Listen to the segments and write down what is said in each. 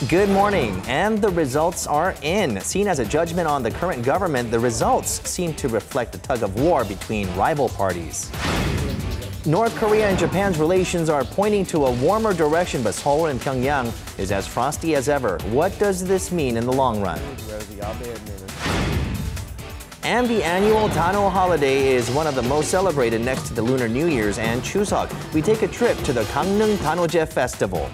Good morning, and the results are in. Seen as a judgment on the current government, the results seem to reflect a tug of war between rival parties. North Korea and Japan's relations are pointing to a warmer direction, but Seoul and Pyongyang is as frosty as ever. What does this mean in the long run? And the annual Dano holiday is one of the most celebrated next to the Lunar New Year's and Chuseok. We take a trip to the Gangneung Danoje Festival.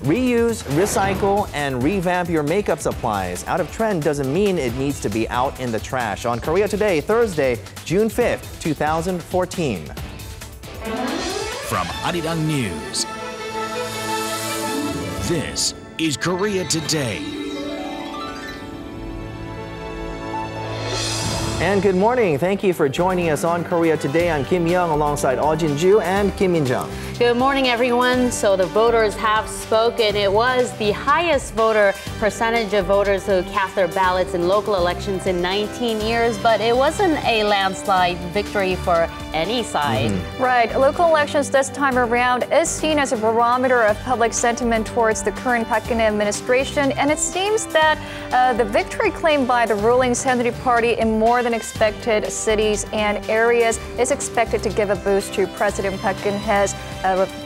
Reuse, recycle, and revamp your makeup supplies. Out of trend doesn't mean it needs to be out in the trash. On Korea Today, Thursday, June 5th, 2014. From Arirang News, this is Korea Today. And good morning. Thank you for joining us on Korea Today. I'm Kim Young alongside Jin Ju and Kim Min-jung. Good morning, everyone. So the voters have spoken. It was the highest percentage of voters who cast their ballots in local elections in 19 years, but it wasn't a landslide victory for any side. Right. Local elections this time around is seen as a barometer of public sentiment towards the current Park Geun-hye administration, and it seems that the victory claimed by the ruling Saenuri Party in more than expected cities and areas is expected to give a boost to President Park Geun-hye's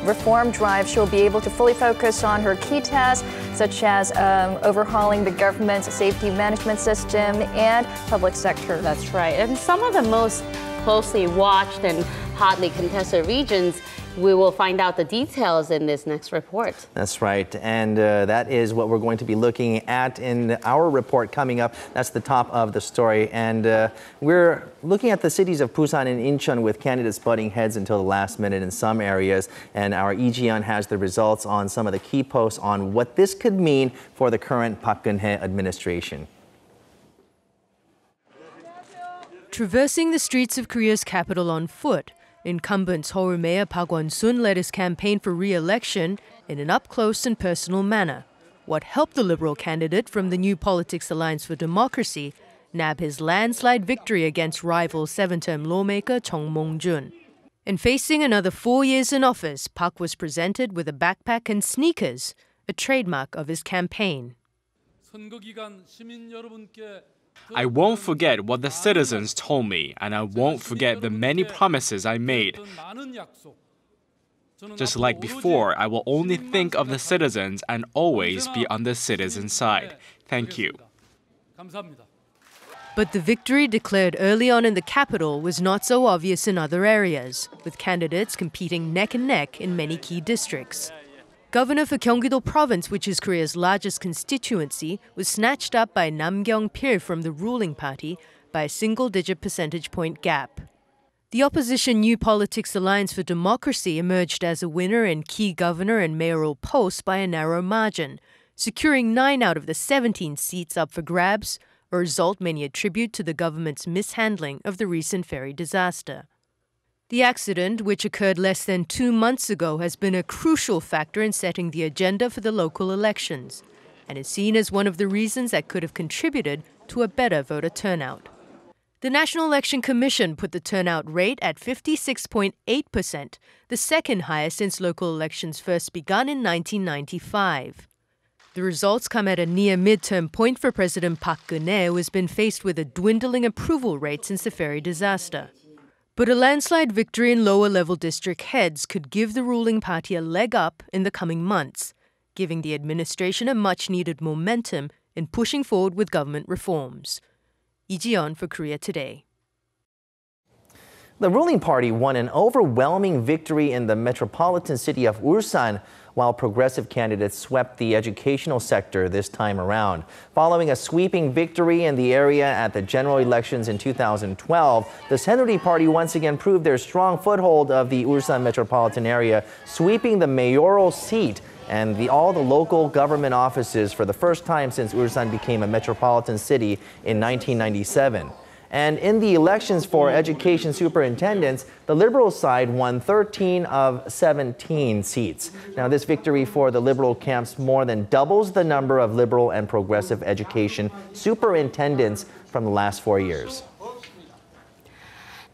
reform drive. She'll be able to fully focus on her key tasks, such as overhauling the government's safety management system and public sector. That's right. And some of the most closely watched and hotly contested regions, we will find out the details in this next report. That's right. And that is what we're going to be looking at in our report coming up. That's the top of the story. And we're looking at the cities of Busan and Incheon with candidates butting heads until the last minute in some areas. And our Lee has the results on some of the key posts on what this could mean for the current Park Geun-hye administration. Traversing the streets of Korea's capital on foot, incumbent Seoul Mayor Park Won-sun led his campaign for re-election in an up-close and personal manner. What helped the Liberal candidate from the New Politics Alliance for Democracy nab his landslide victory against rival seven-term lawmaker Chung Mong-jun. In facing another 4 years in office, Park was presented with a backpack and sneakers, a trademark of his campaign. I won't forget what the citizens told me, and I won't forget the many promises I made. Just like before, I will only think of the citizens and always be on the citizens' side. Thank you. But the victory declared early on in the capital was not so obvious in other areas, with candidates competing neck and neck in many key districts. Governor for Gyeonggi-do Province, which is Korea's largest constituency, was snatched up by Nam Kyung-pil from the ruling party by a single-digit percentage point gap. The opposition New Politics Alliance for Democracy emerged as a winner in key governor and mayoral posts by a narrow margin, securing 9 out of the 17 seats up for grabs, a result many attribute to the government's mishandling of the recent ferry disaster. The accident, which occurred less than 2 months ago, has been a crucial factor in setting the agenda for the local elections, and is seen as one of the reasons that could have contributed to a better voter turnout. The National Election Commission put the turnout rate at 56.8%, the second highest since local elections first begun in 1995. The results come at a near midterm point for President Park Geun-hye, who has been faced with a dwindling approval rate since the ferry disaster. But a landslide victory in lower-level district heads could give the ruling party a leg up in the coming months, giving the administration a much-needed momentum in pushing forward with government reforms. Lee Ji-yeon for Korea Today. The ruling party won an overwhelming victory in the metropolitan city of Ulsan, while progressive candidates swept the educational sector this time around. Following a sweeping victory in the area at the general elections in 2012, the Saenuri Party once again proved their strong foothold of the Ulsan metropolitan area, sweeping the mayoral seat and all the local government offices for the first time since Ulsan became a metropolitan city in 1997. And in the elections for education superintendents, the Liberal side won 13 of 17 seats. Now, this victory for the Liberal camps more than doubles the number of Liberal and progressive education superintendents from the last 4 years.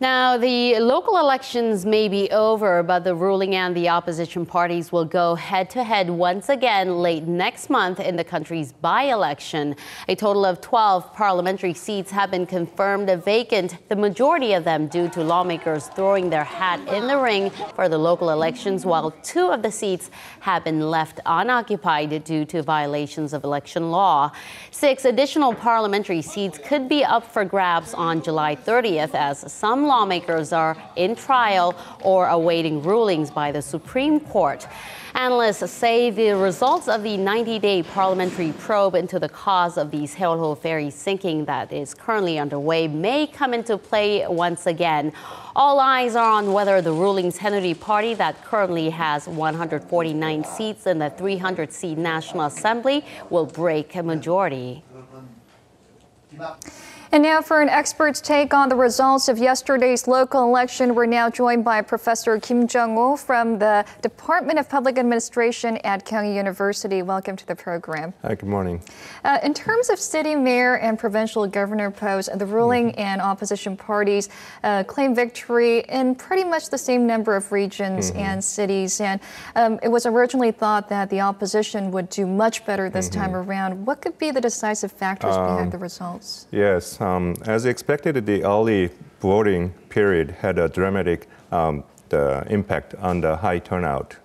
Now, the local elections may be over, but the ruling and the opposition parties will go head-to-head once again late next month in the country's by-election. A total of 12 parliamentary seats have been confirmed vacant, the majority of them due to lawmakers throwing their hat in the ring for the local elections, while 2 of the seats have been left unoccupied due to violations of election law. 6 additional parliamentary seats could be up for grabs on July 30th, as some lawmakers are in trial or awaiting rulings by the Supreme Court. Analysts say the results of the 90-day parliamentary probe into the cause of the Jeju ferry sinking that is currently underway may come into play once again. All eyes are on whether the ruling Saenuri party that currently has 149 seats in the 300-seat National Assembly will break a majority. And now for an expert's take on the results of yesterday's local election, we're now joined by Professor Kim Jung-ho from the Department of Public Administration at Gangneung University. Welcome to the program. Hi, good morning. In terms of city mayor and provincial governor posts, the ruling and opposition parties claim victory in pretty much the same number of regions and cities. And it was originally thought that the opposition would do much better this time around. What could be the decisive factors behind the results? Yes. As expected, the early voting period had a dramatic impact on the high turnout,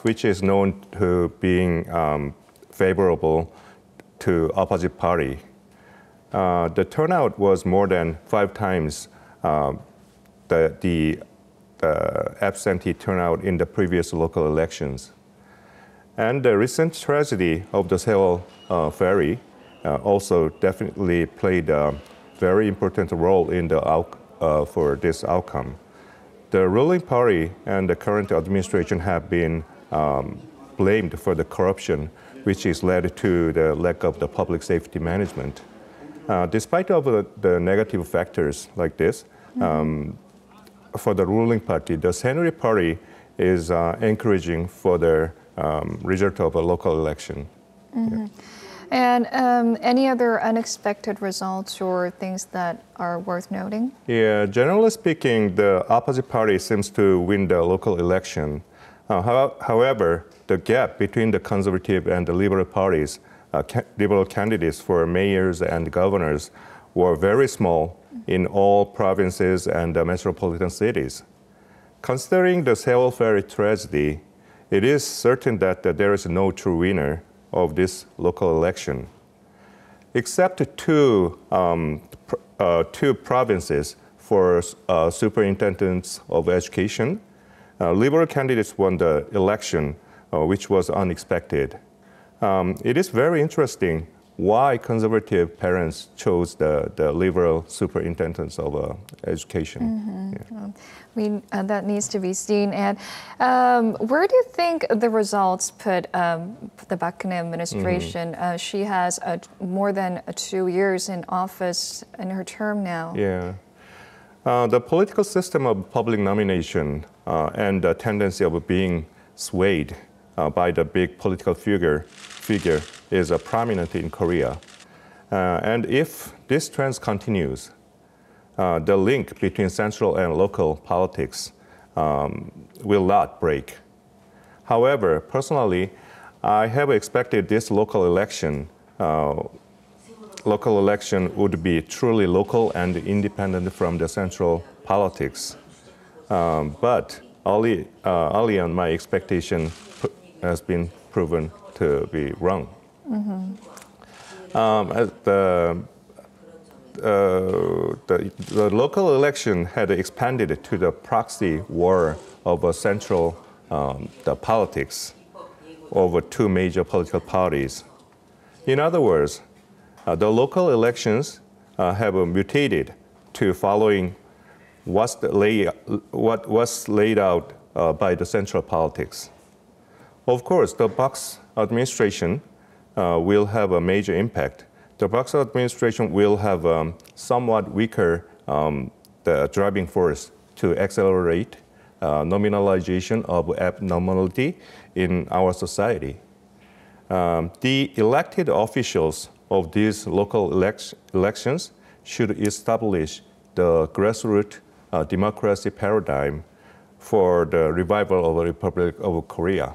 which is known to being favorable to opposite party. The turnout was more than 5 times the absentee turnout in the previous local elections. And the recent tragedy of the Jeju ferry also definitely played a very important role in for this outcome. The ruling party and the current administration have been blamed for the corruption, which has led to the lack of the public safety management. Despite of the negative factors like this, for the ruling party, the Saenuri party is encouraging for the result of a local election. Yeah. And any other unexpected results or things that are worth noting? Yeah, generally speaking, the opposite party seems to win the local election. However, the gap between the conservative and the liberal parties, liberal candidates for mayors and governors, were very small in all provinces and metropolitan cities. Considering the Jeju ferry tragedy, it is certain that there is no true winner of this local election. Except 2 provinces for superintendents of education, liberal candidates won the election, which was unexpected. It is very interesting why conservative parents chose the liberal superintendents of education. Yeah. That needs to be seen. And where do you think the results put the Park Geun-hye administration? She has more than 2 years in office in her term now. Yeah. The political system of public nomination and the tendency of being swayed by the big political figure is prominent in Korea. And if this trend continues, the link between central and local politics will not break. However, personally, I have expected this local election would be truly local and independent from the central politics. But early on, my expectation has been proven to be wrong. The local election had expanded to the proxy war of central politics over 2 major political parties. In other words, the local elections have mutated to following what was laid out by the central politics. Of course, the Park's administration will have a major impact. The Park's administration will have somewhat weaker the driving force to accelerate nominalization of abnormality in our society. The elected officials of these local elections should establish the grassroots democracy paradigm for the revival of the Republic of Korea,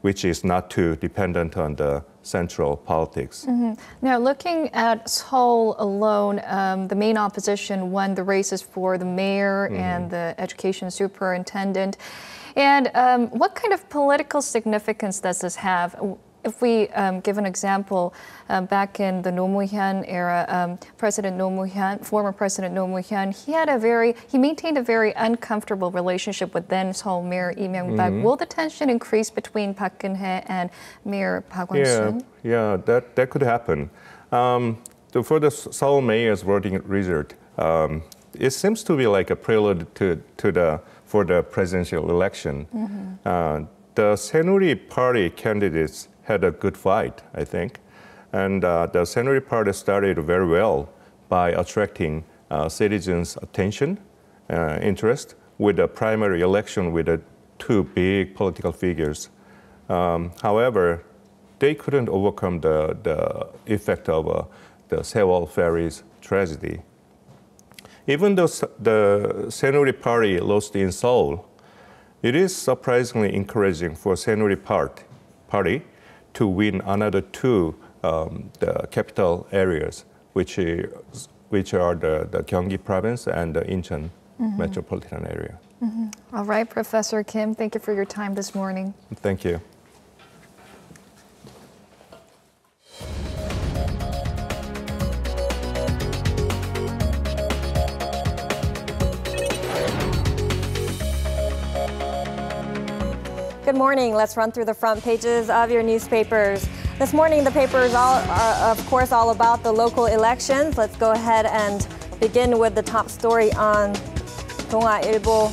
which is not too dependent on the central politics. Now, looking at Seoul alone, the main opposition won the races for the mayor and the education superintendent. And what kind of political significance does this have? If we give an example, back in the Roh Moo-hyun era, former President Roh Moo-hyun, he maintained a very uncomfortable relationship with then Seoul Mayor Lee Myung-bak. Will the tension increase between Park Geun-hye and Mayor Park Won-sun? Yeah, that could happen. For the Seoul Mayor's voting result, it seems to be like a prelude for the presidential election. The Saenuri Party candidates had a good fight, I think. And the Saenuri Party started very well by attracting citizens' attention, interest, with the primary election with the two big political figures. However, they couldn't overcome the effect of the Sewol ferry's tragedy. Even though the Saenuri Party lost in Seoul, it is surprisingly encouraging for Saenuri Party to win another two the capital areas, which are the Gyeonggi province and the Incheon metropolitan area. All right, Professor Kim, thank you for your time this morning. Thank you. Good morning. Let's run through the front pages of your newspapers. This morning, the papers are, of course, all about the local elections. Let's go ahead and begin with the top story on 동아일보.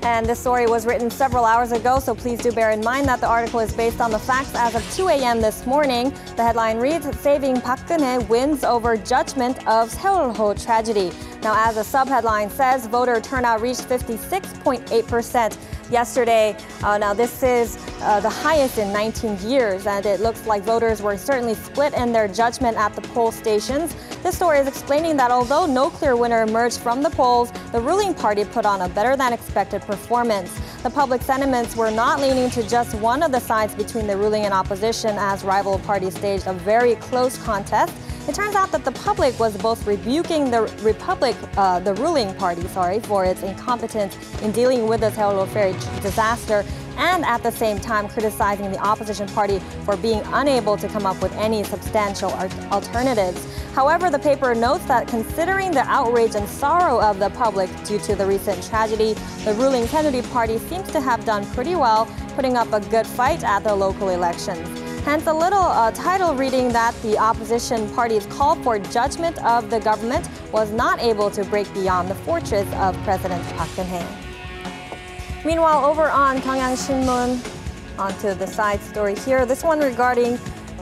And this story was written several hours ago, so please do bear in mind that the article is based on the facts as of 2 a.m. this morning. The headline reads, Saving Park Geun-hye wins over judgment of Seoul tragedy. Now, as the subheadline says, voter turnout reached 56.8%. Yesterday. Now, this is the highest in 19 years, and it looks like voters were certainly split in their judgment at the poll stations. This story is explaining that although no clear winner emerged from the polls, the ruling party put on a better-than-expected performance. The public sentiments were not leaning to just one of the sides between the ruling and opposition, as rival parties staged a very close contest. It turns out that the public was both rebuking the ruling party, for its incompetence in dealing with the Sewol ferry disaster, and at the same time criticizing the opposition party for being unable to come up with any substantial alternatives. However, the paper notes that considering the outrage and sorrow of the public due to the recent tragedy, the ruling Saenuri Party seems to have done pretty well, putting up a good fight at the local elections. Hence a little title reading that the opposition party's call for judgment of the government was not able to break beyond the fortress of President Park Geun-hye. Meanwhile, over on Gangneung Shinmun, onto the side story here, this one regarding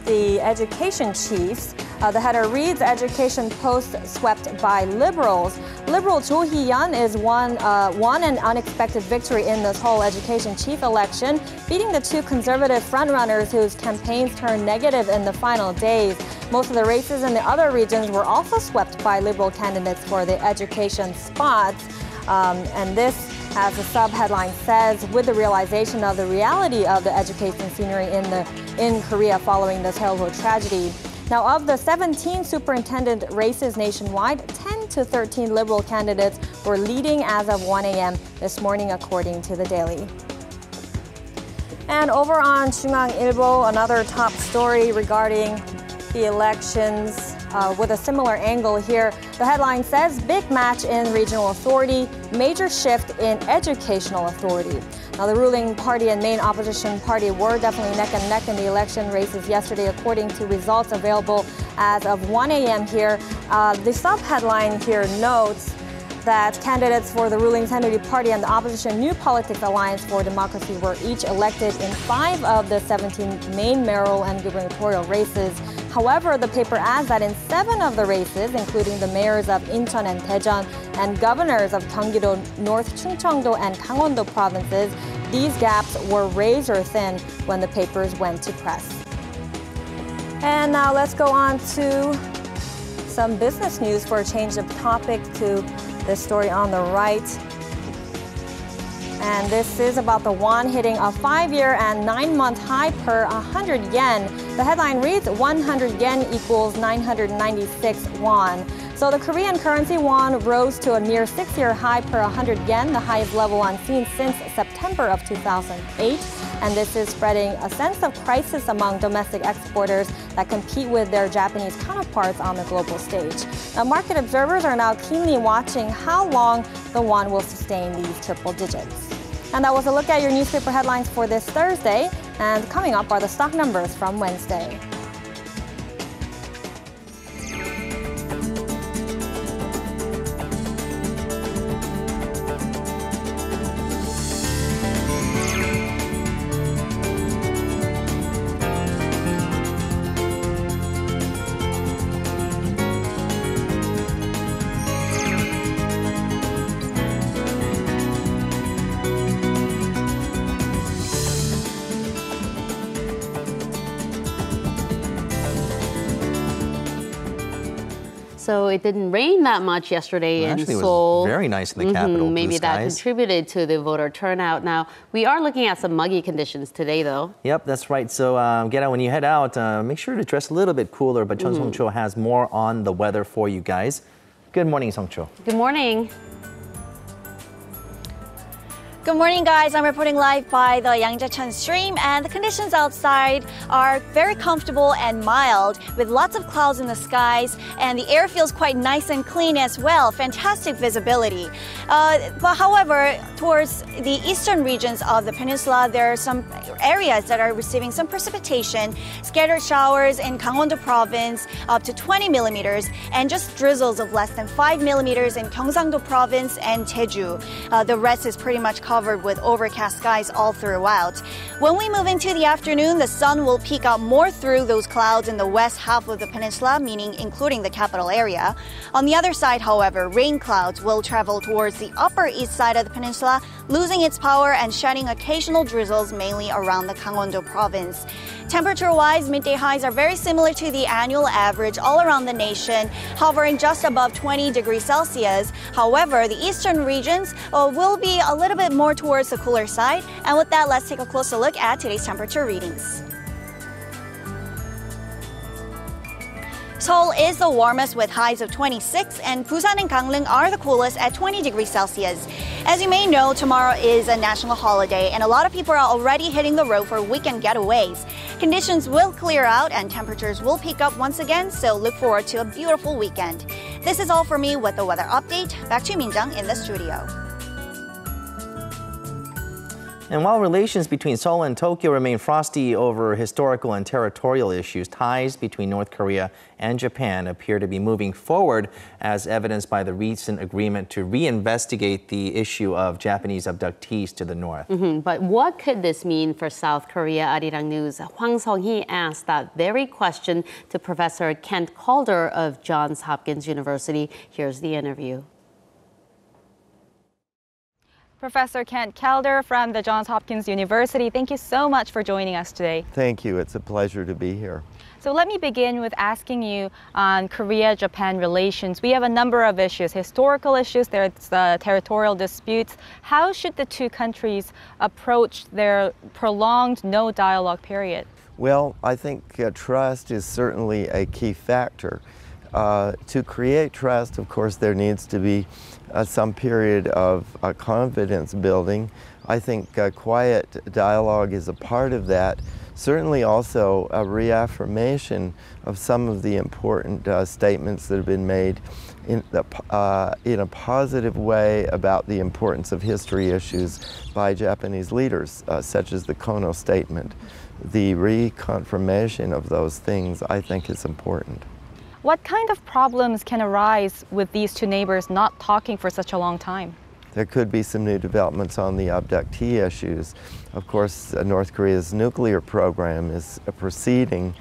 the education chiefs. The header reads, Education post swept by liberals. Liberal Cho Hee-yeon is won an unexpected victory in this whole education chief election, beating the two conservative frontrunners whose campaigns turned negative in the final days. Most of the races in the other regions were also swept by liberal candidates for the education spots. And this, as the sub-headline says, with the realization of the reality of the education scenery in Korea following the Seoul tragedy. Now, of the 17 superintendent races nationwide, 10 to 13 liberal candidates were leading as of 1 a.m. this morning, according to the Daily. And over on 중앙일보, another top story regarding the elections with a similar angle here. The headline says, Big match in regional authority, major shift in educational authority. Now, the ruling party and main opposition party were definitely neck and neck in the election races yesterday, according to results available as of 1 a.m. here. The sub-headline here notes that candidates for the ruling Saenuri Party and the opposition New Politics Alliance for Democracy were each elected in 5 of the 17 main mayoral and gubernatorial races. However, the paper adds that in 7 of the races, including the mayors of Incheon and Daejeon and governors of Gyeonggi-do, North Chungcheong-do and Gangwon-do provinces, these gaps were razor thin when the papers went to press. And now let's go on to some business news for a change of topic to this story on the right. And this is about the won hitting a 5-year and 9-month high per 100 yen. The headline reads 100 yen equals 996 won. So the Korean currency won rose to a near 6-year high per 100 yen, the highest level unseen since September of 2008. And this is spreading a sense of crisis among domestic exporters that compete with their Japanese counterparts on the global stage. Now, market observers are now keenly watching how long the won will sustain these triple digits. And that was a look at your newspaper headlines for this Thursday. And coming up are the stock numbers from Wednesday. So it didn't rain that much yesterday in Actually, Seoul. It was very nice in the capital. Maybe that contributed to the voter turnout. Now, we are looking at some muggy conditions today, though. Yep, that's right. So, when you head out, make sure to dress a little bit cooler. But Chun Song-cho has more on the weather for you guys. Good morning, Song-cho. Good morning. Good morning, guys. I'm reporting live by the Yangjaecheon stream, and the conditions outside are very comfortable and mild with lots of clouds in the skies, and the air feels quite nice and clean as well. Fantastic visibility. But however, towards the eastern regions of the peninsula, there are some areas that are receiving some precipitation, scattered showers in Gangneung province up to 20 millimeters, and just drizzles of less than 5 millimeters in Gyeongsang-do province and Jeju. The rest is pretty much covered with overcast skies all throughout. When we move into the afternoon, the sun will peek out more through those clouds in the west half of the peninsula, meaning including the capital area. On the other side, however, rain clouds will travel towards the upper east side of the peninsula, losing its power and shedding occasional drizzles mainly around the Gangneung province. Temperature-wise, midday highs are very similar to the annual average all around the nation, hovering just above 20 degrees Celsius. However, the eastern regions will be a little bit more towards the cooler side. And with that, let's take a closer look at today's temperature readings. Seoul is the warmest with highs of 26, and Busan and Gangneung are the coolest at 20 degrees Celsius. As you may know, tomorrow is a national holiday, and a lot of people are already hitting the road for weekend getaways. Conditions will clear out and temperatures will peak up once again, so look forward to a beautiful weekend. This is all for me with the weather update. Back to Minjung in the studio. And while relations between Seoul and Tokyo remain frosty over historical and territorial issues, ties between North Korea and Japan appear to be moving forward, as evidenced by the recent agreement to reinvestigate the issue of Japanese abductees to the north. But what could this mean for South Korea? Arirang News' Hwang Sung-hee asked that very question to Professor Kent Calder of Johns Hopkins University. Here's the interview. Professor Kent Calder from the Johns Hopkins University, thank you so much for joining us today. Thank you. It's a pleasure to be here. So let me begin with asking you on Korea-Japan relations. We have a number of issues, historical issues, there's territorial disputes. How should the two countries approach their prolonged no-dialogue period? Well, I think trust is certainly a key factor. To create trust, of course, there needs to be some period of confidence building. I think quiet dialogue is a part of that. Certainly also a reaffirmation of some of the important statements that have been made in a positive way about the importance of history issues by Japanese leaders, such as the Kono statement. The reconfirmation of those things, I think, is important. What kind of problems can arise with these two neighbors not talking for such a long time? There could be some new developments on the abductee issues. Of course, North Korea's nuclear program is proceeding,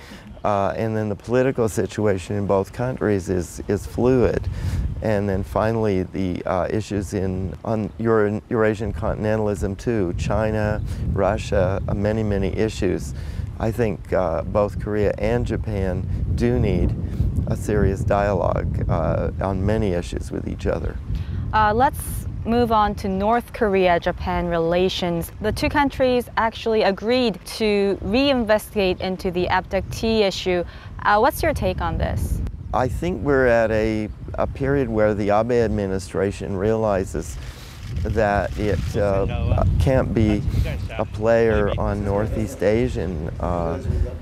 and then the political situation in both countries is fluid. And then finally, the issues on Eurasian continentalism too, China, Russia, many issues. I think both Korea and Japan do need a serious dialogue on many issues with each other. Let's move on to North Korea-Japan relations. The two countries actually agreed to reinvestigate into the abductee issue. What's your take on this? I think we're at a period where the Abe administration realizes that it can't be a player on Northeast Asian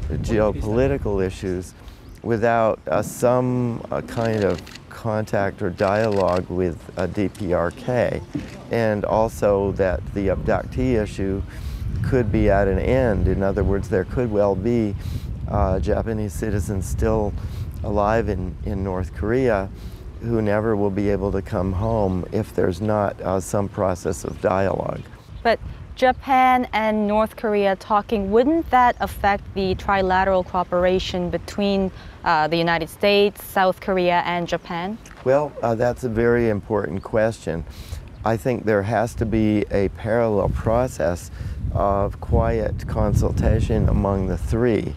geopolitical issues without some kind of contact or dialogue with DPRK, and also that the abductee issue could be at an end. In other words, there could well be Japanese citizens still alive in North Korea who never will be able to come home if there's not some process of dialogue. But Japan and North Korea talking, wouldn't that affect the trilateral cooperation between the United States, South Korea, and Japan? Well, that's a very important question. I think there has to be a parallel process of quiet consultation among the three,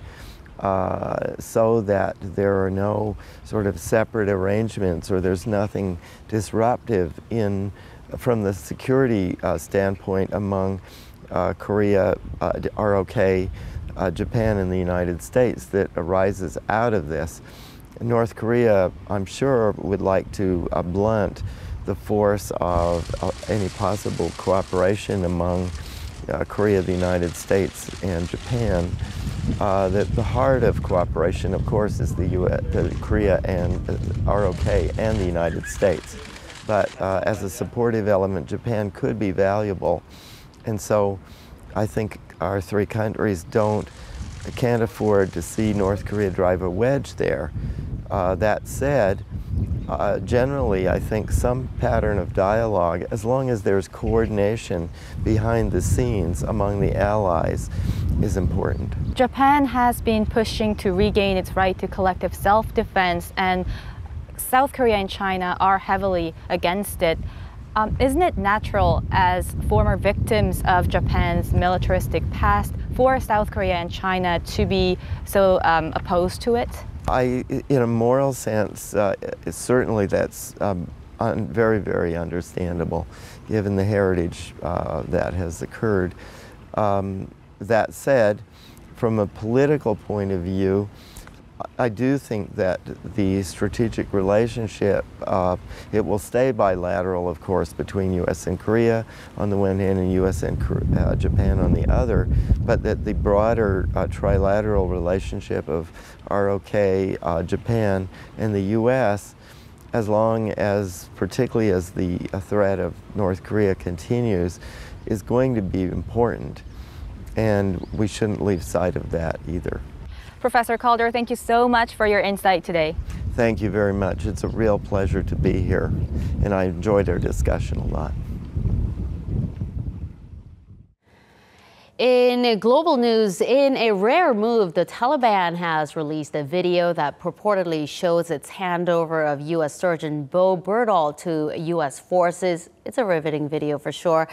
so that there are no sort of separate arrangements or there's nothing disruptive from the security standpoint among Korea, ROK, Japan, and the United States that arises out of this. North Korea, I'm sure, would like to blunt the force of any possible cooperation among Korea, the United States, and Japan. The heart of cooperation, of course, is the Korea and ROK and the United States. But as a supportive element, Japan could be valuable. And so I think our three countries can't afford to see North Korea drive a wedge there. That said, generally, I think some pattern of dialogue, as long as there's coordination behind the scenes among the allies, is important. Japan has been pushing to regain its right to collective self-defense, and South Korea and China are heavily against it. Isn't it natural, as former victims of Japan's militaristic past, for South Korea and China to be so opposed to it? In a moral sense, certainly that's very, very understandable, given the heritage that has occurred. That said, from a political point of view, I do think that the strategic relationship, it will stay bilateral, of course, between U.S. and Korea on the one hand and U.S. and Japan on the other, but that the broader trilateral relationship of ROK, Japan, and the U.S., as long as, particularly as the threat of North Korea continues, is going to be important. And we shouldn't lose sight of that either. Professor Calder, thank you so much for your insight today. Thank you very much. It's a real pleasure to be here, and I enjoyed our discussion a lot. In global news, in a rare move, the Taliban has released a video that purportedly shows its handover of U.S. Surgeon Bo Berdahl to U.S. forces. It's a riveting video for sure.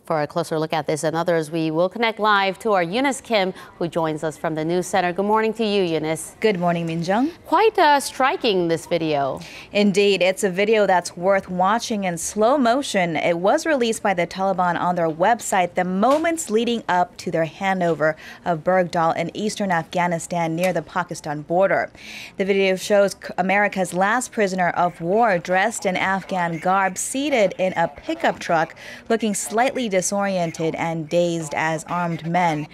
For a closer look at this and others, we will connect live to our Eunice Kim, who joins us from the News Center. Good morning to you, Eunice. Good morning, Minjung. Quite striking, this video. Indeed, it's a video that's worth watching in slow motion. It was released by the Taliban on their website the moments leading up to their handover of Bergdahl in eastern Afghanistan near the Pakistan border. The video shows America's last prisoner of war dressed in Afghan garb, seated in a pickup truck, looking slightly disoriented and dazed as armed men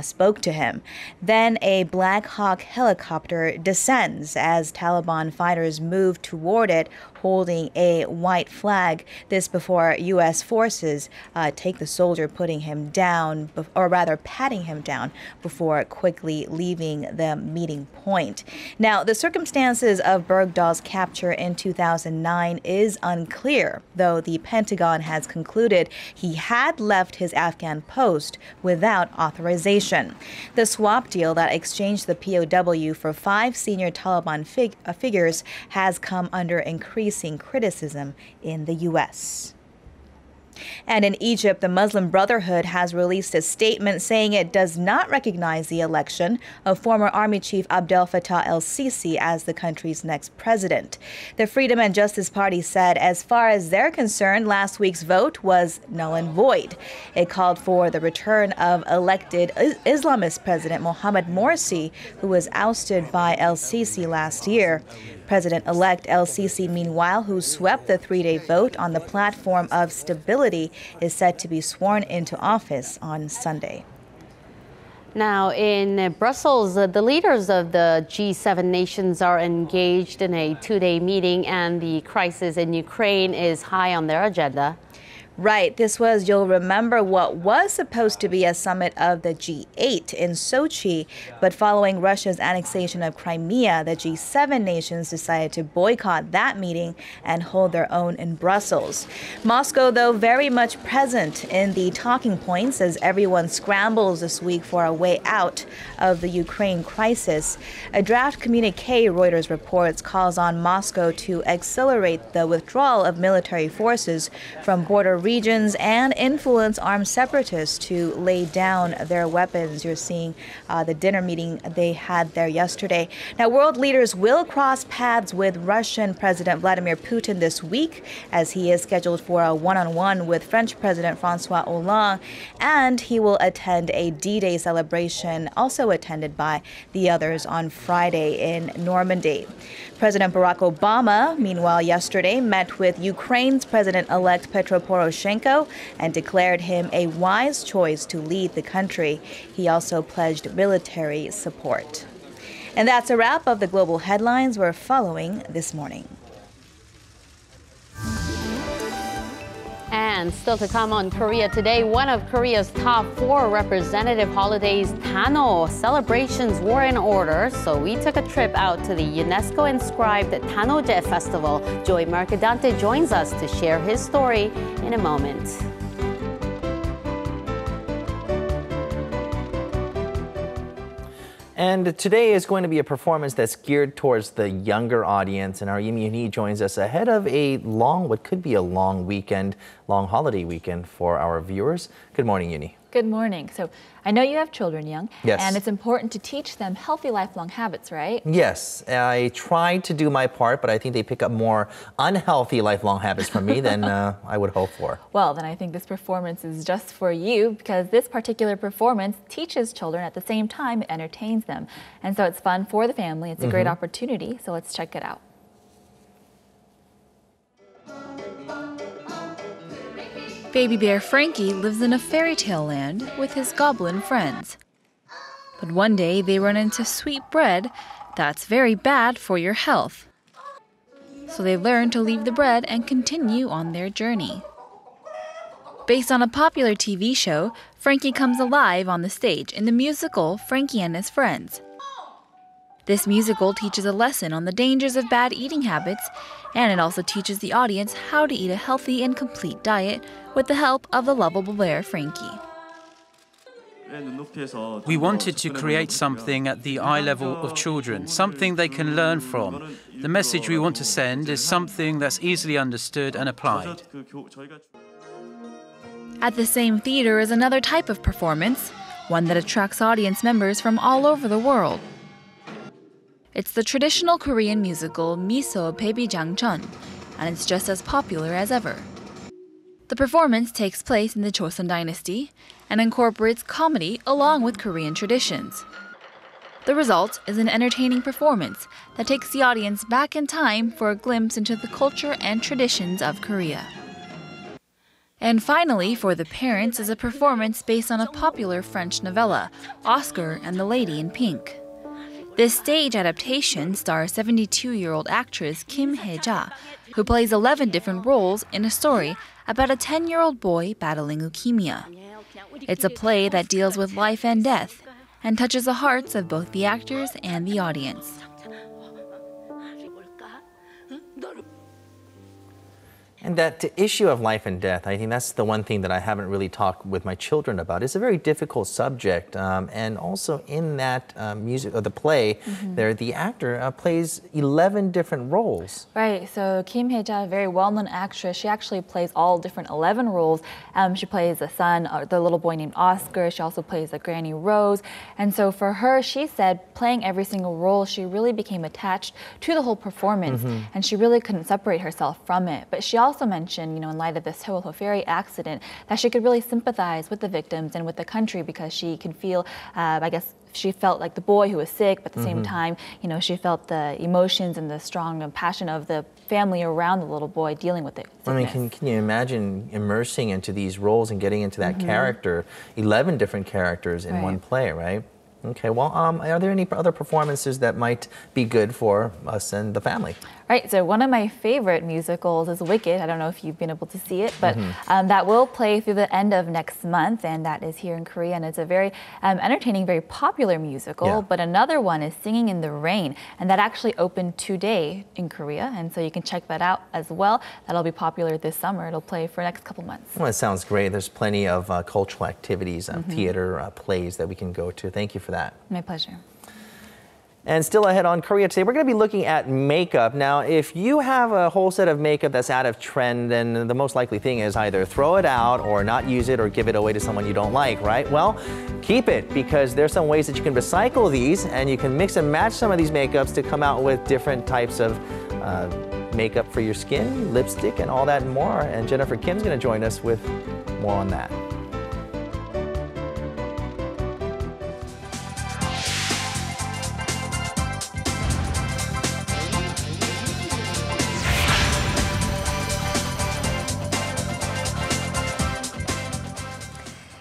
spoke to him. Then a Black Hawk helicopter descends as Taliban fighters move toward it, holding a white flag. This before U.S. forces take the soldier, putting him down, or rather patting him down, before quickly leaving the meeting point. Now, the circumstances of Bergdahl's capture in 2009 is unclear, though the Pentagon has concluded he had left his Afghan post without authorization. The swap deal that exchanged the POW for 5 senior Taliban figures has come under increasing criticism in the U.S. And in Egypt, the Muslim Brotherhood has released a statement saying it does not recognize the election of former Army Chief Abdel Fattah el-Sisi as the country's next president. The Freedom and Justice Party said as far as they're concerned, last week's vote was null and void. It called for the return of elected Islamist President Mohamed Morsi, who was ousted by el-Sisi last year. President-elect el-Sisi, meanwhile, who swept the three-day vote on the platform of stability, is set to be sworn into office on Sunday. Now, in Brussels, the leaders of the G7 nations are engaged in a two-day meeting, and the crisis in Ukraine is high on their agenda. Right. This was, you'll remember, what was supposed to be a summit of the G8 in Sochi. But following Russia's annexation of Crimea, the G7 nations decided to boycott that meeting and hold their own in Brussels. Moscow, though, very much present in the talking points as everyone scrambles this week for a way out of the Ukraine crisis. A draft communique, Reuters reports, calls on Moscow to accelerate the withdrawal of military forces from border regions and influence armed separatists to lay down their weapons. You're seeing the dinner meeting they had there yesterday. Now, world leaders will cross paths with Russian President Vladimir Putin this week, as he is scheduled for a one-on-one with French President François Hollande, and he will attend a D-Day celebration, also attended by the others, on Friday in Normandy. President Barack Obama, meanwhile, yesterday met with Ukraine's President-elect Petro Poroshenko and declared him a wise choice to lead the country. He also pledged military support. And that's a wrap of the global headlines we're following this morning. And still to come on Korea Today, one of Korea's top 4 representative holidays, Dano. Celebrations were in order, so we took a trip out to the UNESCO-inscribed Danoje Festival. Joy Mercadante joins us to share his story in a moment. And today is going to be a performance that's geared towards the younger audience. And our Yoon-hee joins us ahead of what could be a long weekend, long holiday weekend for our viewers. Good morning, Yoon-hee. Good morning. So I know you have children, Young. Yes. And it's important to teach them healthy lifelong habits, right? Yes. I try to do my part, but I think they pick up more unhealthy lifelong habits from me than I would hope for. Well, then I think this performance is just for you, because this particular performance teaches children at the same time it entertains them. And so it's fun for the family. It's a great opportunity. So let's check it out. Baby bear Frankie lives in a fairy tale land with his goblin friends. But one day they run into sweet bread that's very bad for your health. So they learn to leave the bread and continue on their journey. Based on a popular TV show, Frankie comes alive on the stage in the musical Frankie and His Friends. This musical teaches a lesson on the dangers of bad eating habits, and it also teaches the audience how to eat a healthy and complete diet with the help of the lovable bear Frankie. We wanted to create something at the eye level of children, something they can learn from. The message we want to send is something that's easily understood and applied. At the same theater is another type of performance, one that attracts audience members from all over the world. It's the traditional Korean musical Miso Baby Jangcheon, and it's just as popular as ever. The performance takes place in the Joseon Dynasty and incorporates comedy along with Korean traditions. The result is an entertaining performance that takes the audience back in time for a glimpse into the culture and traditions of Korea. And finally, for the parents, is a performance based on a popular French novella, Oscar and the Lady in Pink. This stage adaptation stars 72-year-old actress Kim Hae-ja, who plays 11 different roles in a story about a 10-year-old boy battling leukemia. It's a play that deals with life and death and touches the hearts of both the actors and the audience. And that issue of life and death, I think that's the one thing that I haven't really talked with my children about. It's a very difficult subject, and also in that music or the play, there the actor plays 11 different roles. Right. So Kim Hye-ja, a very well-known actress, she actually plays all different 11 roles. She plays the son, the little boy named Oscar. She also plays the Granny Rose. And so for her, she said, playing every single role, she really became attached to the whole performance, and she really couldn't separate herself from it. But she also mentioned, in light of the Seoul ferry accident, that she could really sympathize with the victims and with the country because she could feel, I guess, she felt like the boy who was sick, but at the same time, she felt the emotions and the strong passion of the family around the little boy dealing with it. I mean, can you imagine immersing into these roles and getting into that character, 11 different characters in one play, right? Okay, well, are there any other performances that might be good for us and the family? Right, so one of my favorite musicals is Wicked. I don't know if you've been able to see it, but that will play through the end of next month, and that is here in Korea, and it's a very entertaining, very popular musical. But another one is Singing in the Rain, and that actually opened today in Korea, and so you can check that out as well. That'll be popular this summer. It'll play for the next couple months. Well, it sounds great. There's plenty of cultural activities, theater, plays that we can go to. Thank you for that. My pleasure. And still ahead on Korea Today, we're going to be looking at makeup. Now, if you have a whole set of makeup that's out of trend, then the most likely thing is either throw it out or not use it or give it away to someone you don't like, right? Well, keep it, because there's some ways that you can recycle these, and you can mix and match some of these makeups to come out with different types of makeup for your skin, lipstick, and all that and more. And Jennifer Kim's going to join us with more on that.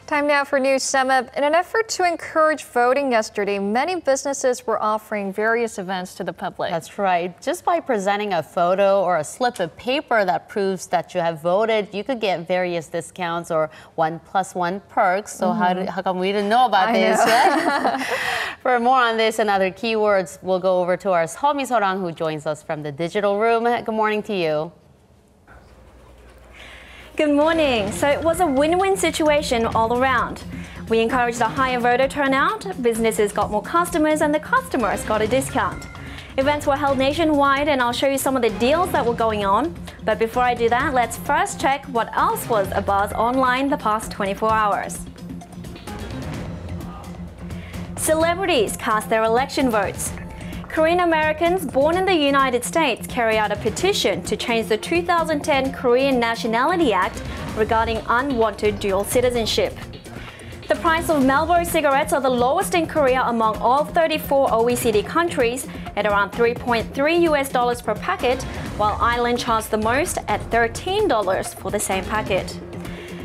Time now for News Sum Up. In an effort to encourage voting yesterday, many businesses were offering various events to the public. That's right. Just by presenting a photo or a slip of paper that proves that you have voted, you could get various discounts or 1+1 perks. So how come we didn't know about this yet? For more on this and other keywords, we'll go over to our Seo Mi-sorang, who joins us from the digital room. Good morning to you. Good morning. So it was a win-win situation all around. We encouraged a higher voter turnout, businesses got more customers, and the customers got a discount. Events were held nationwide, and I'll show you some of the deals that were going on. But before I do that, let's first check what else was abuzz online the past 24 hours. Celebrities cast their election votes. Korean Americans born in the United States carry out a petition to change the 2010 Korean Nationality Act regarding unwanted dual citizenship. The price of Marlboro cigarettes are the lowest in Korea among all 34 OECD countries at around $3.3 per packet, while Ireland charged the most at $13 for the same packet.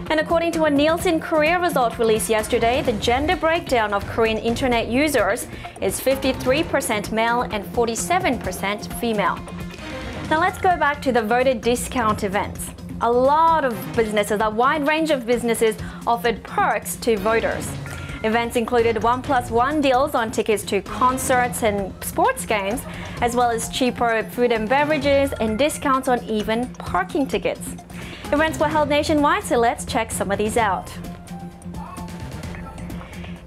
And according to a Nielsen Korea result released yesterday, the gender breakdown of Korean internet users is 53% male and 47% female. Now let's go back to the voter discount events. A lot of businesses, a wide range of businesses offered perks to voters. Events included 1+1 deals on tickets to concerts and sports games, as well as cheaper food and beverages and discounts on even parking tickets. Events were held nationwide, so let's check some of these out.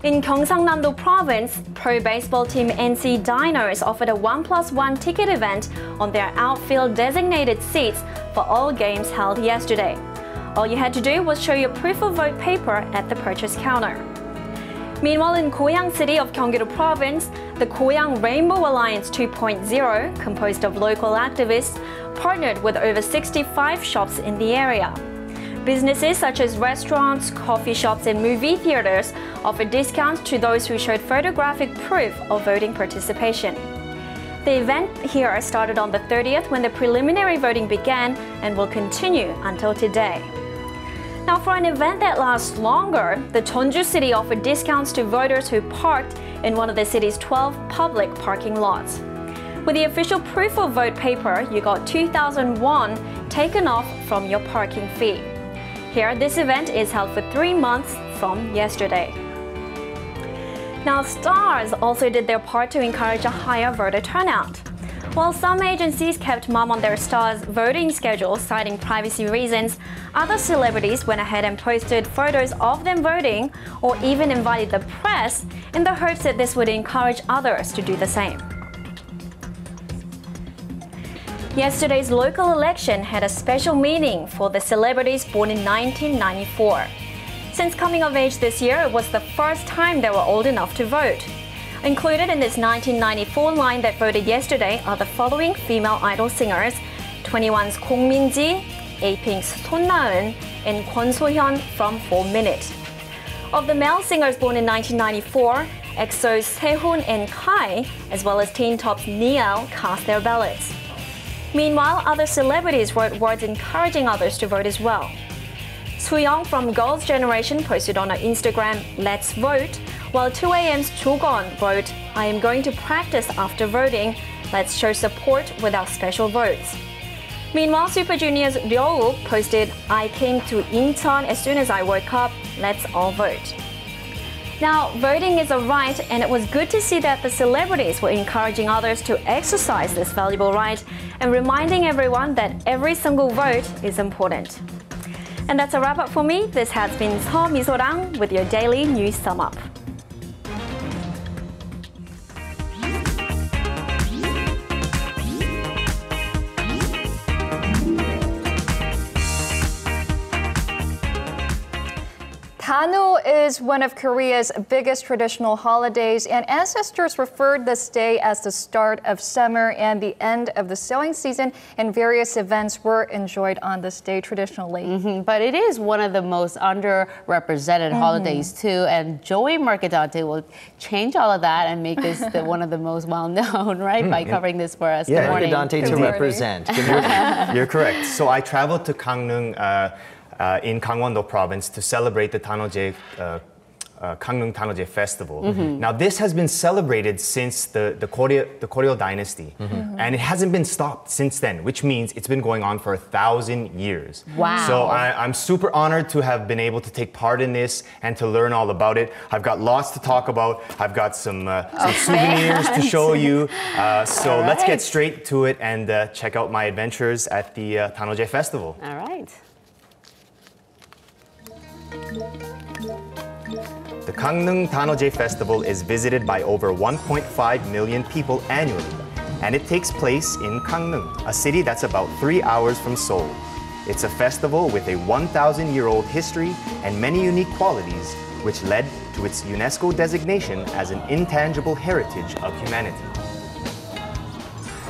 In Gyeongsang-namdo Province, pro baseball team NC Dinos offered a 1+1 ticket event on their outfield designated seats for all games held yesterday. All you had to do was show your proof of vote paper at the purchase counter. Meanwhile, in Goyang City of Gyeonggi-do Province, the Goyang Rainbow Alliance 2.0, composed of local activists, partnered with over 65 shops in the area. Businesses such as restaurants, coffee shops, and movie theaters offered discounts to those who showed photographic proof of voting participation. The event here started on the 30th when the preliminary voting began and will continue until today. Now, for an event that lasts longer, the Jeju city offered discounts to voters who parked in one of the city's 12 public parking lots. With the official proof of vote paper, you got 2,000 won taken off from your parking fee. Here, this event is held for 3 months from yesterday. Now, stars also did their part to encourage a higher voter turnout. While some agencies kept mum on their stars' voting schedule, citing privacy reasons, other celebrities went ahead and posted photos of them voting or even invited the press in the hopes that this would encourage others to do the same. Yesterday's local election had a special meaning for the celebrities born in 1994. Since coming of age this year, it was the first time they were old enough to vote. Included in this 1994 line that voted yesterday are the following female idol singers: 21's Kong Min-ji, A-Pink's Son Na-eun, and Kwon So-hyun from 4 Minute. Of the male singers born in 1994, EXO's Sehun and Kai, as well as Teen Top's Niall, cast their ballots. Meanwhile, other celebrities wrote words encouraging others to vote as well. Soo-young from Girls' Generation posted on her Instagram, "Let's vote," while 2AM's Cho-gon wrote, "I am going to practice after voting. Let's show support with our special votes." Meanwhile, Super Junior's Ryeowook posted, "I came to Incheon as soon as I woke up. Let's all vote." Now, voting is a right, and it was good to see that the celebrities were encouraging others to exercise this valuable right and reminding everyone that every single vote is important. And that's a wrap up for me. This has been Seo Mi-sorang with your daily news sum up. Dano is one of Korea's biggest traditional holidays, and ancestors referred this day as the start of summer and the end of the sowing season, and various events were enjoyed on this day traditionally. But it is one of the most underrepresented holidays too, and Joey Mercadante will change all of that and make this one of the most well-known, right, by covering this for us. Yeah, Good morning. Mercadante to represent. Good morning. You're correct. So I traveled to Gangneung in Gangwon-do province to celebrate the Gangneung Danoje Festival. Now this has been celebrated since the Goryeo dynasty, and it hasn't been stopped since then, which means it's been going on for 1,000 years. Wow. So I'm super honored to have been able to take part in this and to learn all about it. I've got lots to talk about. I've got some souvenirs to show you. So let's get straight to it and check out my adventures at the Danoje Festival. All right. The Gangneung Danoje Festival is visited by over 1.5 million people annually, and it takes place in Gangneung, a city that's about 3 hours from Seoul. It's a festival with a 1,000-year-old history and many unique qualities, which led to its UNESCO designation as an intangible heritage of humanity.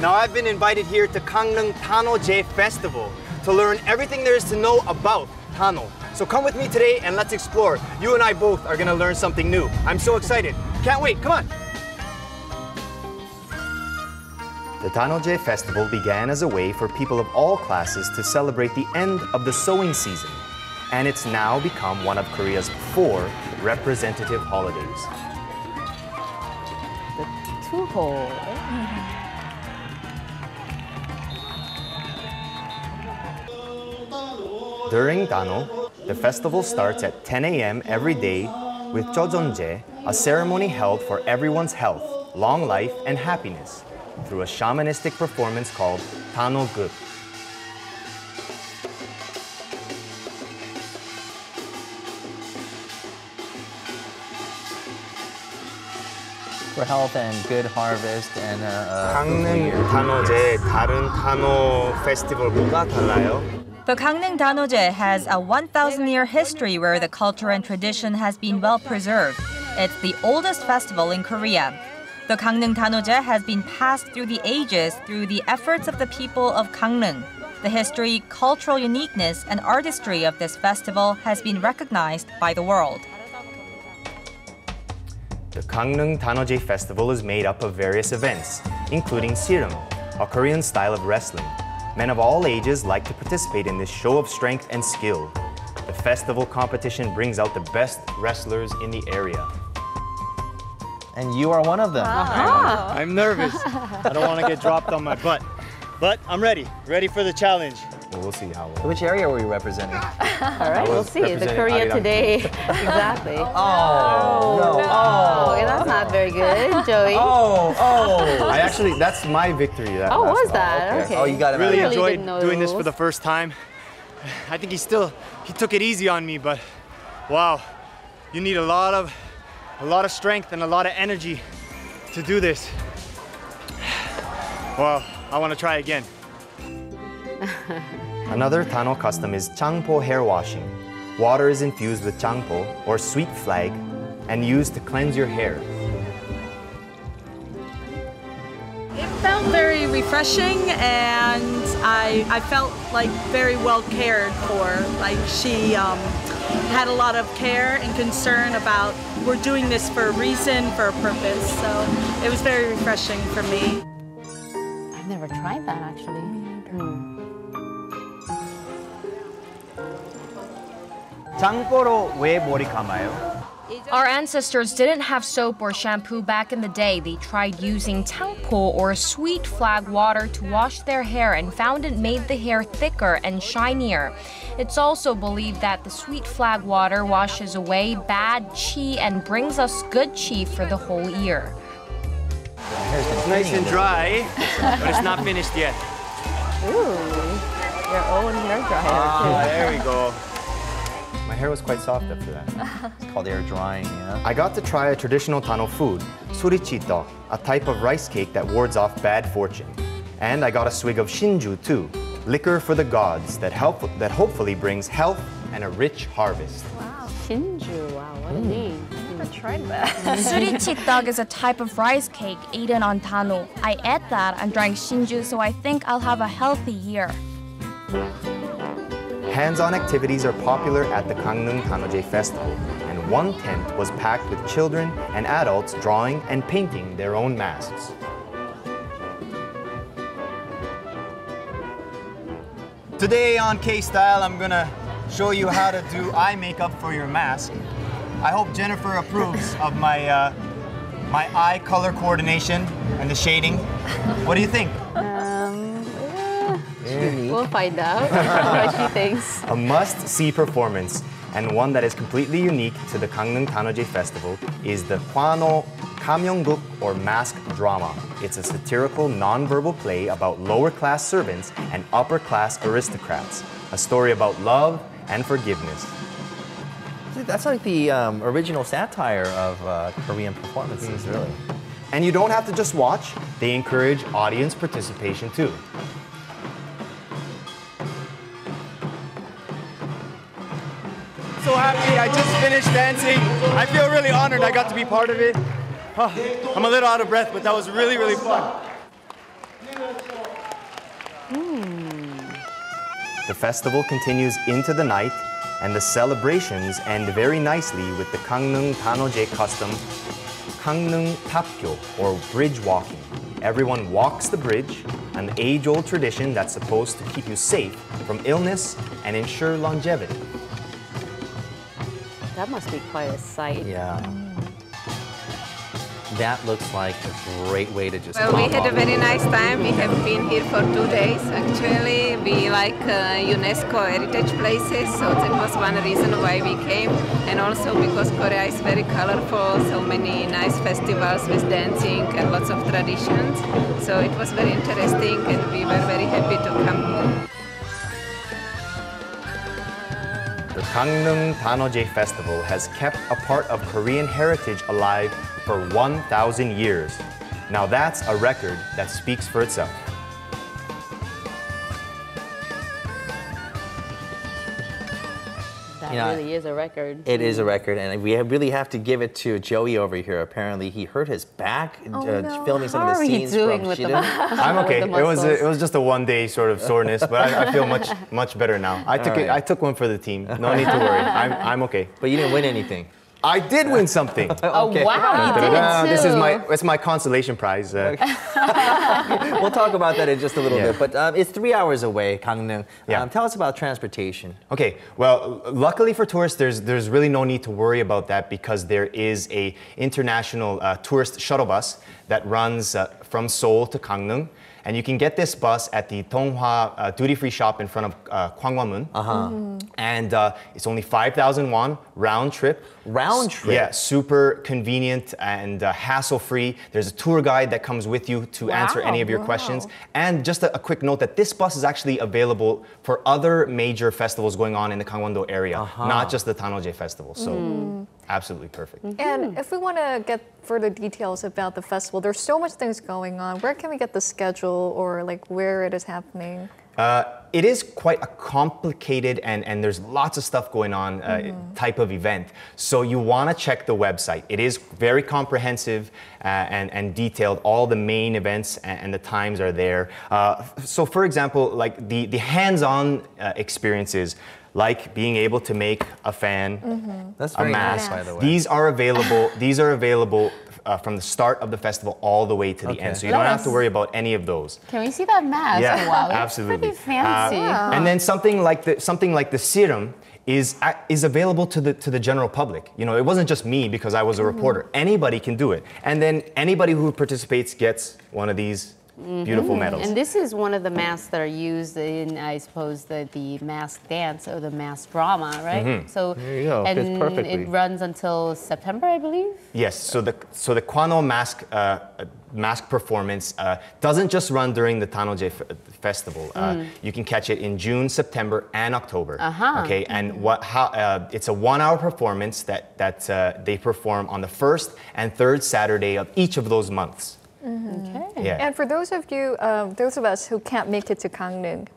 Now I've been invited here to Gangneung Danoje Festival to learn everything there is to know about Dano. So come with me today and let's explore. You and I both are going to learn something new. I'm so excited. Can't wait. Come on. The Danoje Festival began as a way for people of all classes to celebrate the end of the sowing season, and it's now become one of Korea's 4 representative holidays. The two-hole. During Dano, the festival starts at 10 a.m. every day with Jeonje, a ceremony held for everyone's health, long life, and happiness through a shamanistic performance called Dano-geuk. For health and good harvest and Gangneung Danoje 다른 다노 페스티벌보다 달라요? The Gangneung Danoje has a 1,000-year history where the culture and tradition has been well preserved. It's the oldest festival in Korea. The Gangneung Danoje has been passed through the ages through the efforts of the people of Gangneung. The history, cultural uniqueness, and artistry of this festival has been recognized by the world. The Gangneung Danoje Festival is made up of various events, including sireum, a Korean style of wrestling. Men of all ages like to participate in this show of strength and skill. The festival competition brings out the best wrestlers in the area. And you are one of them. I'm nervous. I don't want to get dropped on my butt. But I'm ready for the challenge. we'll see how. Which area were you representing? All right, we'll see. The Korea Arirang. Today. Exactly. Oh, no. Oh, that's not very good, Joey. I actually, that's my victory. Oh, was that? Okay. Oh, you got it. Really Really enjoyed didn't know doing the this for rules. the first time. I think he took it easy on me, but wow, you need a lot of strength and a lot of energy to do this. Well, I want to try again. Another Dano custom is changpo hair washing. Water is infused with changpo, or sweet flag, and used to cleanse your hair. It felt very refreshing, and I felt like very well cared for. Like she had a lot of care and concern about we're doing this for a reason, for a purpose. So it was very refreshing for me. I've never tried that actually. 장보로 왜 머리 감아요? Our ancestors didn't have soap or shampoo back in the day. They tried using tangpo or sweet flag water to wash their hair and found it made the hair thicker and shinier. It's also believed that the sweet flag water washes away bad qi and brings us good qi for the whole year. It's nice and dry, but it's not finished yet. Ooh, your own hair dryer Ah, too. there we go. My hair was quite soft after that. It's called air drying, yeah? I got to try a traditional Dano food, surichito, a type of rice cake that wards off bad fortune. And I got a swig of shinju too, liquor for the gods that hopefully brings health and a rich harvest. Wow, Shinju, wow, what a name. I tried that. Surichitog is a type of rice cake eaten on Dano. I ate that and drank shinju, so I think I'll have a healthy year. Hands-on activities are popular at the Gangneung Danoje Festival, and one tent was packed with children and adults drawing and painting their own masks. Today on K-Style, I'm gonna show you how to do eye makeup for your mask. I hope Jennifer approves of my my eye color coordination and the shading. What do you think? We'll find out what she thinks. A must-see performance, and one that is completely unique to the Gangneung Danoje Festival, is the Hwano Kamyeongguk, or mask drama. It's a satirical, non-verbal play about lower-class servants and upper-class aristocrats. A story about love and forgiveness. That's like the original satire of Korean performances, really. And you don't have to just watch, they encourage audience participation too. So happy, I just finished dancing. I feel really honored I got to be part of it. Oh, I'm a little out of breath, but that was really, really fun. The festival continues into the night, and the celebrations end very nicely with the Gangneung Danoje custom, Gangneung Tapgyo, or bridge walking. Everyone walks the bridge, an age-old tradition that's supposed to keep you safe from illness and ensure longevity. That must be quite a sight. Yeah. That looks like a great way to just Well, we had a very nice time. We have been here for 2 days. Actually, we like UNESCO heritage places, so that was one reason why we came. And also because Korea is very colorful, so many nice festivals with dancing and lots of traditions. So it was very interesting, and we were very happy to come here. The Gangneung Danoje Festival has kept a part of Korean heritage alive for 1,000 years. Now that's a record that speaks for itself. That You know, really is a record. It is a record, and we really have to give it to Joey over here. Apparently, he hurt his back filming some of the scenes from Shida. I'm okay. It was just a 1-day sort of soreness, but I feel much better now. I took one for the team. No need to worry. I'm okay. But you didn't win anything. I did win something. Oh, wow, you did too. This is my consolation prize. We'll talk about that in just a little bit. But it's 3 hours away, Gangneung. Tell us about transportation. Okay, well, luckily for tourists, there's really no need to worry about that because there is a international tourist shuttle bus that runs from Seoul to Gangneung. And you can get this bus at the Donghwa duty-free shop in front of Gwanghwamun. And it's only 5,000 won, round trip. Round trip? Yeah, super convenient and hassle-free. There's a tour guide that comes with you to answer any of your questions. And just a quick note that this bus is actually available for other major festivals going on in the Gangwon-do area, not just the Danoje Festival. So absolutely perfect. And if we want to get further details about the festival, there's so much things going on. Where can we get the schedule or like where it is happening? It is quite a complicated and there's lots of stuff going on type of event. So you want to check the website. It is very comprehensive and detailed. All the main events and the times are there. So for example, like the hands-on experiences, like being able to make a fan, That's a very mask. nice, by the way. These are available from the start of the festival all the way to the end. So you don't have to worry about any of those. Can we see that mask? Yeah, Wow, absolutely. It's pretty fancy. And then something like the serum is available to the general public. You know, it wasn't just me because I was a reporter. Anybody can do it. And then anybody who participates gets one of these beautiful medals. And this is one of the masks that are used in, I suppose, the mask dance or the mask drama, right? So there you go. And Fits perfectly. it runs until September, I believe. Yes. So the Kwano mask performance doesn't just run during the Danoje Festival. You can catch it in June, September, and October. Okay. And it's a 1-hour performance that they perform on the first and third Saturday of each of those months. Okay. Yeah. And for those of you, those of us who can't make it to Gangneung,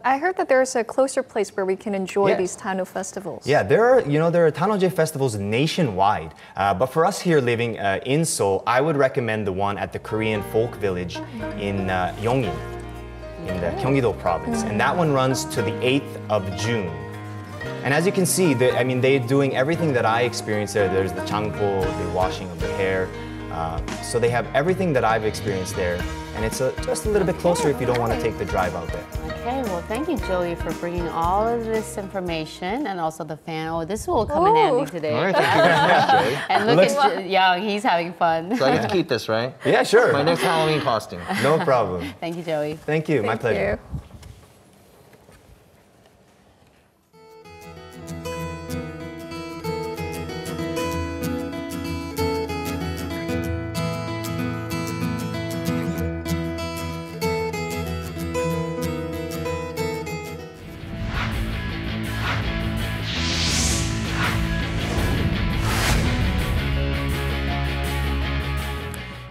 I heard that there's a closer place where we can enjoy these Dano festivals. Yeah, there are Danoje festivals nationwide, but for us here living in Seoul, I would recommend the one at the Korean Folk Village in Yongin, in the Gyeonggi-do province, and that one runs to the 8th of June. And as you can see, they're doing everything that I experienced there. There's the changpo, the washing of the hair. So they have everything that I've experienced there, and it's just a little bit closer if you don't want to take the drive out there. Okay, well, thank you, Joey, for bringing all of this information and also the fan. Oh, this will come in handy today. All right, thank you very much, Joey. And look at Young, he's having fun. So I get to keep this, right? Yeah, sure. My next Halloween costume. No problem. Thank you, Joey. Thank you. My pleasure.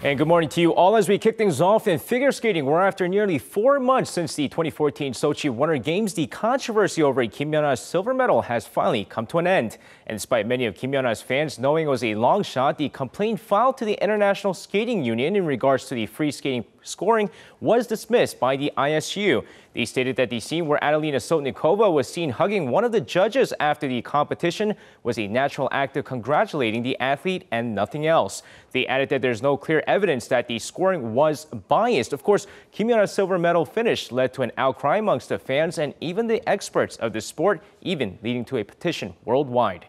And good morning to you all as we kick things off in figure skating, where after nearly 4 months since the 2014 Sochi Winter Games, the controversy over Kim Yeon-a's silver medal has finally come to an end. And despite many of Kim Yeon-a's fans knowing it was a long shot, the complaint filed to the International Skating Union in regards to the free skating scoring was dismissed by the ISU. They stated that the scene where Adelina Sotnikova was seen hugging one of the judges after the competition was a natural act of congratulating the athlete and nothing else. They added that there's no clear evidence that the scoring was biased. Of course, Kim Yeon-a's silver medal finish led to an outcry amongst the fans and even the experts of the sport, even leading to a petition worldwide.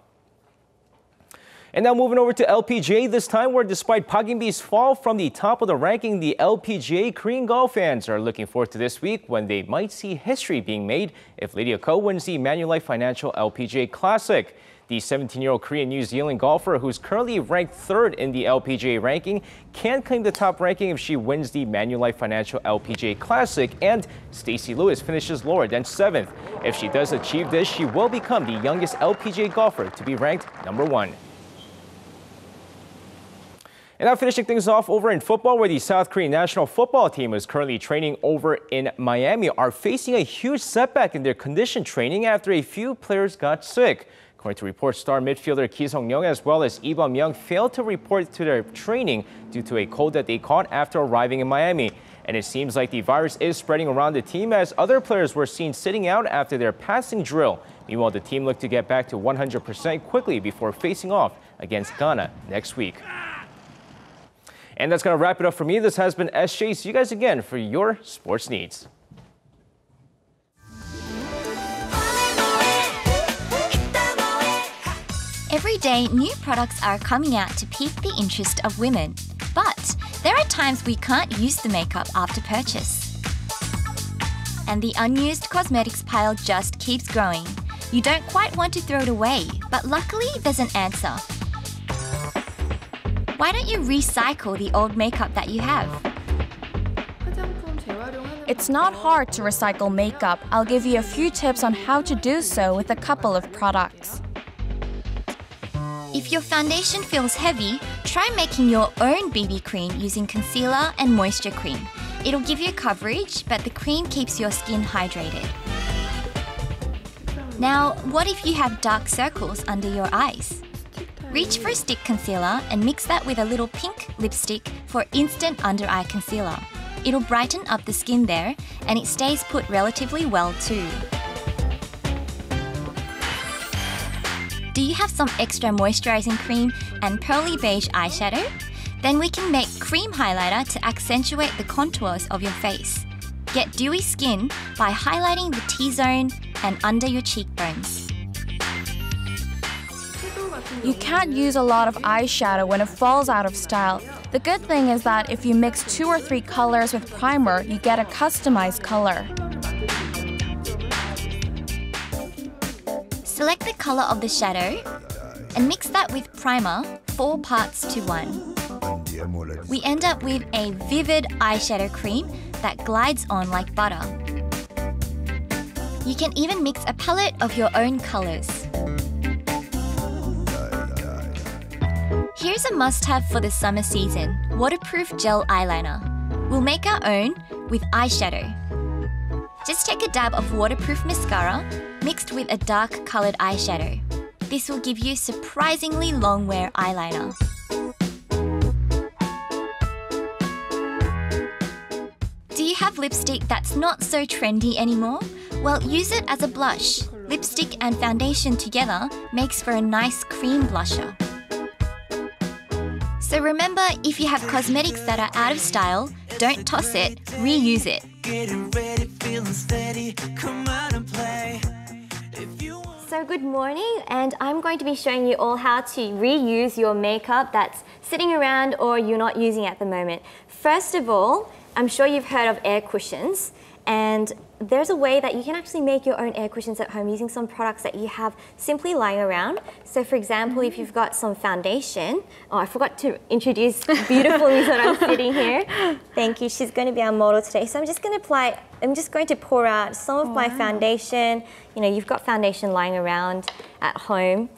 And now moving over to LPGA this time, where despite Park In-bi's fall from the top of the ranking, the LPGA Korean golf fans are looking forward to this week when they might see history being made if Lydia Ko wins the Manulife Financial LPGA Classic. The 17-year-old Korean-New Zealand golfer, who's currently ranked 3rd in the LPGA ranking, can claim the top ranking if she wins the Manulife Financial LPGA Classic, and Stacey Lewis finishes lower than 7th. If she does achieve this, she will become the youngest LPGA golfer to be ranked number 1. And now finishing things off over in football, where the South Korean national football team is currently training over in Miami, are facing a huge setback in their condition training after a few players got sick. According to reports, star midfielder Ki Sung-young as well as Lee Bum-young failed to report to their training due to a cold that they caught after arriving in Miami. And it seems like the virus is spreading around the team as other players were seen sitting out after their passing drill. Meanwhile, the team looked to get back to 100% quickly before facing off against Ghana next week. And that's going to wrap it up for me. This has been SJ. See you guys again for your sports needs. Every day, new products are coming out to pique the interest of women. But there are times we can't use the makeup after purchase. and the unused cosmetics pile just keeps growing. You don't quite want to throw it away, but luckily there's an answer. Why don't you recycle the old makeup that you have? It's not hard to recycle makeup. I'll give you a few tips on how to do so with a couple of products. If your foundation feels heavy, try making your own BB cream using concealer and moisture cream. It'll give you coverage, but the cream keeps your skin hydrated. Now, what if you have dark circles under your eyes? Reach for a stick concealer and mix that with a little pink lipstick for instant under-eye concealer. It'll brighten up the skin there, and it stays put relatively well too. Do you have some extra moisturizing cream and pearly beige eyeshadow? Then we can make cream highlighter to accentuate the contours of your face. Get dewy skin by highlighting the T-zone and under your cheekbones. You can't use a lot of eyeshadow when it falls out of style. The good thing is that if you mix 2 or 3 colors with primer, you get a customized color. Select the color of the shadow and mix that with primer 4 parts to 1. We end up with a vivid eyeshadow cream that glides on like butter. You can even mix a palette of your own colors. Here's a must-have for the summer season, waterproof gel eyeliner. We'll make our own with eyeshadow. Just take a dab of waterproof mascara mixed with a dark coloured eyeshadow. This will give you surprisingly long wear eyeliner. Do you have lipstick that's not so trendy anymore? Well, use it as a blush. Lipstick and foundation together makes for a nice cream blusher. So remember, if you have cosmetics that are out of style, don't toss it, reuse it. So good morning, and I'm going to be showing you all how to reuse your makeup that's sitting around or you're not using at the moment. First of all, I'm sure you've heard of air cushions, and there's a way that you can actually make your own air cushions at home using some products that you have simply lying around. So for example, if you've got some foundation, oh, I forgot to introduce beautiful Lisa that I'm sitting here. Thank you, she's going to be our model today. So I'm just going to pour out some of my foundation. You know, you've got foundation lying around at home.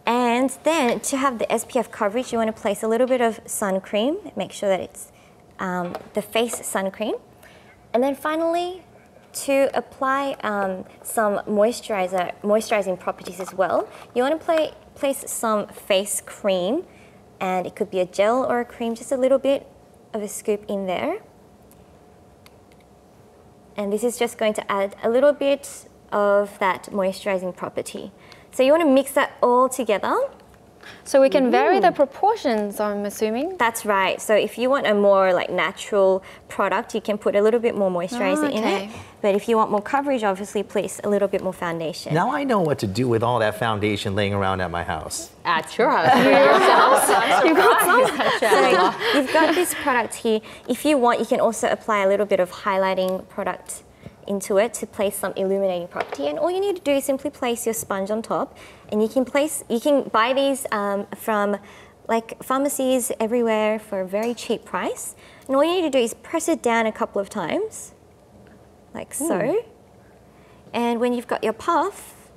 And then to have the SPF coverage, you want to place a little bit of sun cream. Make sure that it's the face sun cream. And then finally, to apply some moisturizing properties as well, you want to place some face cream, and it could be a gel or a cream, just a little bit of a scoop in there. And this is just going to add a little bit of that moisturizing property. So you want to mix that all together. So we can vary the proportions, I'm assuming? That's right. So if you want a more like natural product, you can put a little bit more moisturizer in it. But if you want more coverage, obviously place a little bit more foundation. Now I know what to do with all that foundation laying around at my house. At your house. You've got this product here. If you want, you can also apply a little bit of highlighting product into it to place some illuminating property, and all you need to do is simply place your sponge on top, and you can buy these from like pharmacies everywhere for a very cheap price, and all you need to do is press it down a couple of times like so, and when you've got your puff,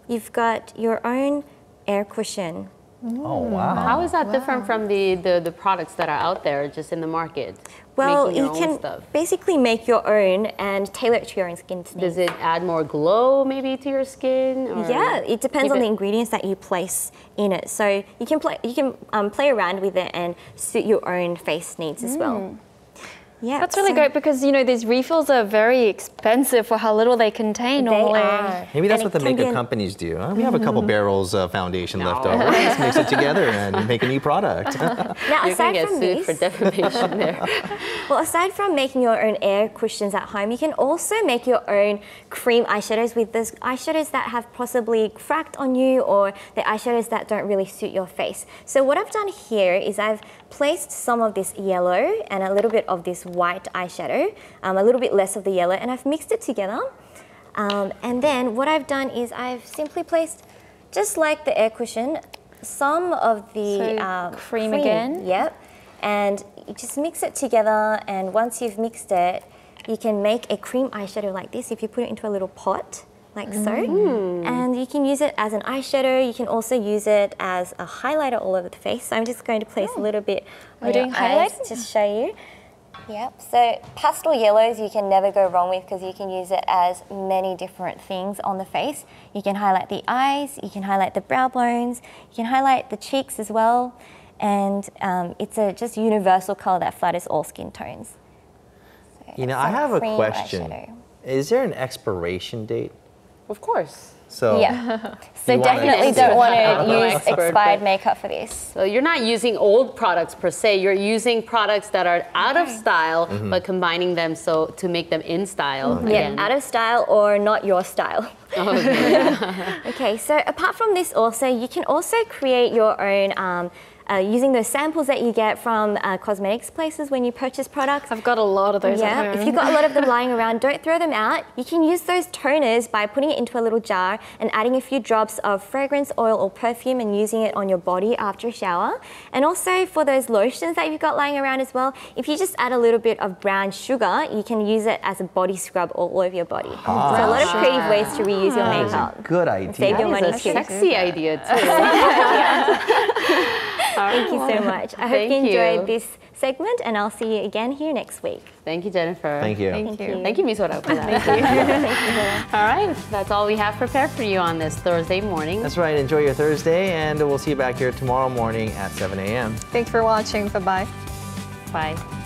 you've got your own air cushion. Oh wow. How is that different from the products that are out there just in the market? Well, you can basically make your own and tailor it to your own skin needs. Does it add more glow maybe to your skin? Or yeah, it depends on the ingredients that you place in it. So you can play around with it and suit your own face needs as well. Yeah, that's really great because, you know, these refills are very expensive for how little they contain normally. Maybe that's what the makeup companies do. Huh? We have a couple barrels of foundation left over. Let's mix it together and make a new product. Now, you can get sued for defamation there. Well, aside from making your own air cushions at home, you can also make your own cream eyeshadows with those eyeshadows that have possibly cracked on you, or the eyeshadows that don't really suit your face. So what I've done here is I've placed some of this yellow and a little bit of this white eyeshadow, a little bit less of the yellow, and I've mixed it together. And then what I've done is I've simply placed, just like the air cushion, some of the cream again. Yep. And you just mix it together, and once you've mixed it, you can make a cream eyeshadow like this if you put it into a little pot, like so. And you can use it as an eyeshadow. You can also use it as a highlighter all over the face. So I'm just going to place a little bit on your eyes to show you. Yep, so pastel yellows you can never go wrong with because you can use it as many different things on the face. You can highlight the eyes, you can highlight the brow bones, you can highlight the cheeks as well. And it's a just universal color that flatters all skin tones. So you know, I have a question. Is there an expiration date? Of course. So yeah. So definitely don't want to use expired makeup for this. So you're not using old products per se. You're using products that are out of style, but combining them to make them in style. Yeah, out of style or not your style. Okay. Okay, so apart from this also, you can also create your own using those samples that you get from cosmetics places when you purchase products. I've got a lot of those at home. If you've got a lot of them lying around, don't throw them out. You can use those toners by putting it into a little jar and adding a few drops of fragrance oil or perfume and using it on your body after a shower. And also for those lotions that you've got lying around as well, if you just add a little bit of brown sugar, you can use it as a body scrub all over your body. So a lot of creative ways to reuse your makeup. Good idea. Save your money too. Sexy idea too. Thank you so much. I hope you enjoyed this segment, and I'll see you again here next week. Thank you, Jennifer. Thank you. Thank you. Thank you, Misora, for that. Thank you. All right, that's all we have prepared for you on this Thursday morning. That's right. Enjoy your Thursday, and we'll see you back here tomorrow morning at 7 a.m. Thanks for watching. Bye-bye. Bye.